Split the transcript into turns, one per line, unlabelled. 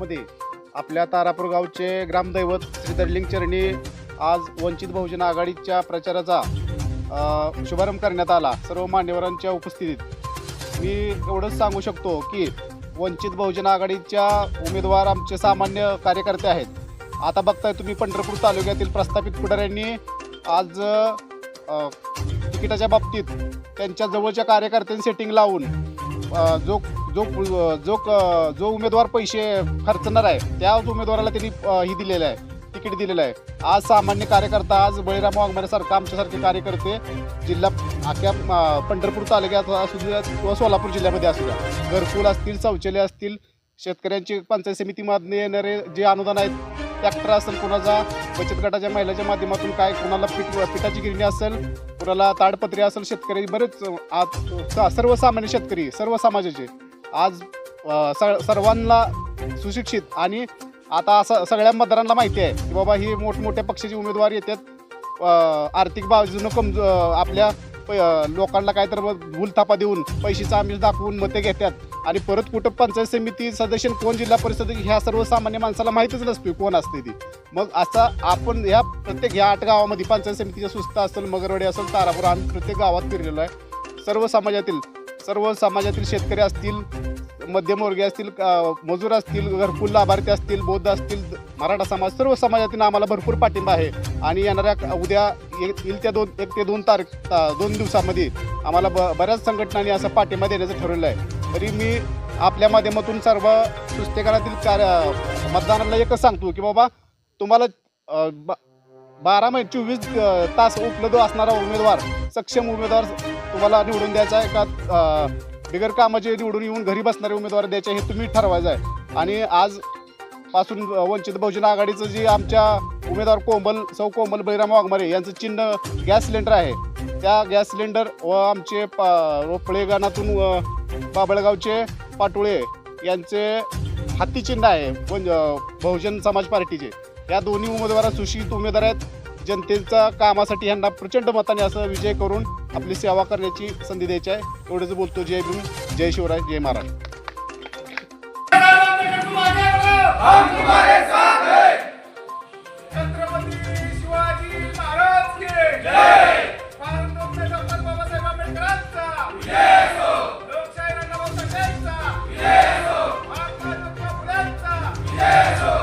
जिल्ह्यामध्ये आपल्या तारापूर गावचे ग्रामदैवत श्री दर्लिंग चरणी आज वंचित बहुजन आघाडीच्या प्रचाराचा शुभारंभ करण्यात आला सर्व मान्यवरांच्या उपस्थितीत। मी एवढंच सांगू शकतो की वंचित बहुजन आघाडीच्या उमेदवार आमचे सामान्य कार्यकर्ते आहेत। आता बघताय तुम्ही पंढरपूर तालुक्यातील प्रस्थापित पुढाऱ्यांनी आज तिकिटाच्या बाबतीत त्यांच्या जवळच्या कार्यकर्त्यांनी सेटिंग लावून जो जो जो जो उमेदवार पैसे खर्चणार आहे त्याच उमेदवाराला त्यांनी ही दिलेलं आहे, तिकीट दिलेलं आहे। आज सामान्य कार्यकर्ता, आज बळीराम वाघमारेसारखा आमच्यासारखे कार्यकर्ते जिल्हा अख्ख्या पंढरपूर तालुक्यात असू द्या किंवा सोलापूर जिल्ह्यामध्ये असू द्या, घरकुल असतील, शौचालय असतील, शेतकऱ्यांची पंचायत समितीमधून येणारे जे अनुदान आहेत, ट्रॅक्टर असेल, कोणाचा बचत गटाच्या महिलाच्या माध्यमातून काय, कोणाला पिठाची गिरणी असेल, कोणाला ताडपत्री असेल, शेतकरी बरेच आज सर्वसामान्य शेतकरी सर्व समाजाचे आज सर्वांना सुशिक्षित आणि आता असं सगळ्या मतदारांना माहिती आहे की बाबा ही मोठमोठ्या पक्षाचे उमेदवार येतात, आर्थिक बाजूनं आपल्या लोकांना काय तर भूलथापा देऊन पैशाचा आमिष दाखवून मते घेतात आणि परत कुठं पंचायत समिती सदस्य कोण, जिल्हा परिषद, ह्या सर्वसामान्य माणसाला माहितीच नसते कोण असते ती। मग असं आपण ह्या प्रत्येक ह्या 8 गावामध्ये पंचायत समितीच्या सुस्ता असेल, मगरवाडी असेल, तारापूर, आम्ही प्रत्येक गावात फिरलेलो आहे। सर्व समाजातील शेतकरी असतील, मध्यमवर्गीय असतील, मजूर असतील, घरकुल लाभार्थी असतील, बौद्ध असतील, मराठा समाज, सर्व समाजातील आम्हाला भरपूर पाठिंबा आहे। आणि येणाऱ्या उद्या येईल त्या 1 ते 2 दिवसामध्ये आम्हाला बऱ्याच संघटनांनी असं पाठिंबा देण्याचं ठरवलं आहे। तरी मी आपल्या माध्यमातून सर्व सुस्तेकरातील मतदारांना एकच सांगतो की बाबा तुम्हाला 12 महिने 24 तास उपलब्ध असणारा उमेदवार, सक्षम उमेदवार तुम्हाला निवडून द्यायचा आहे का बिगर कामाचे निवडून येऊन घरी बसणारे उमेदवार द्यायचे हे तुम्ही ठरवायचं आहे। आणि आजपासून वंचित बहुजन आघाडीचं जे आमच्या उमेदवार सौ कोमल बळीराम वाघमारे यांचं चिन्ह गॅस सिलेंडर आहे, त्या गॅस सिलेंडर व आमचे रोपळे गाणातून बाबळगावचे पाटोळे यांचे हाती चिन्ह आहे बहुजन समाज पार्टीचे। या दोन्ही उमेदवार सुशिक्षित उमेदवार आहेत। जनतेच्या कामासाठी यांना प्रचंड मताने असं विजय करून आपली सेवा करण्याची संधी द्यायची आहे। एवढंच बोलतो। जय भीम, जय शिवराय, जय महाराज।
Yes,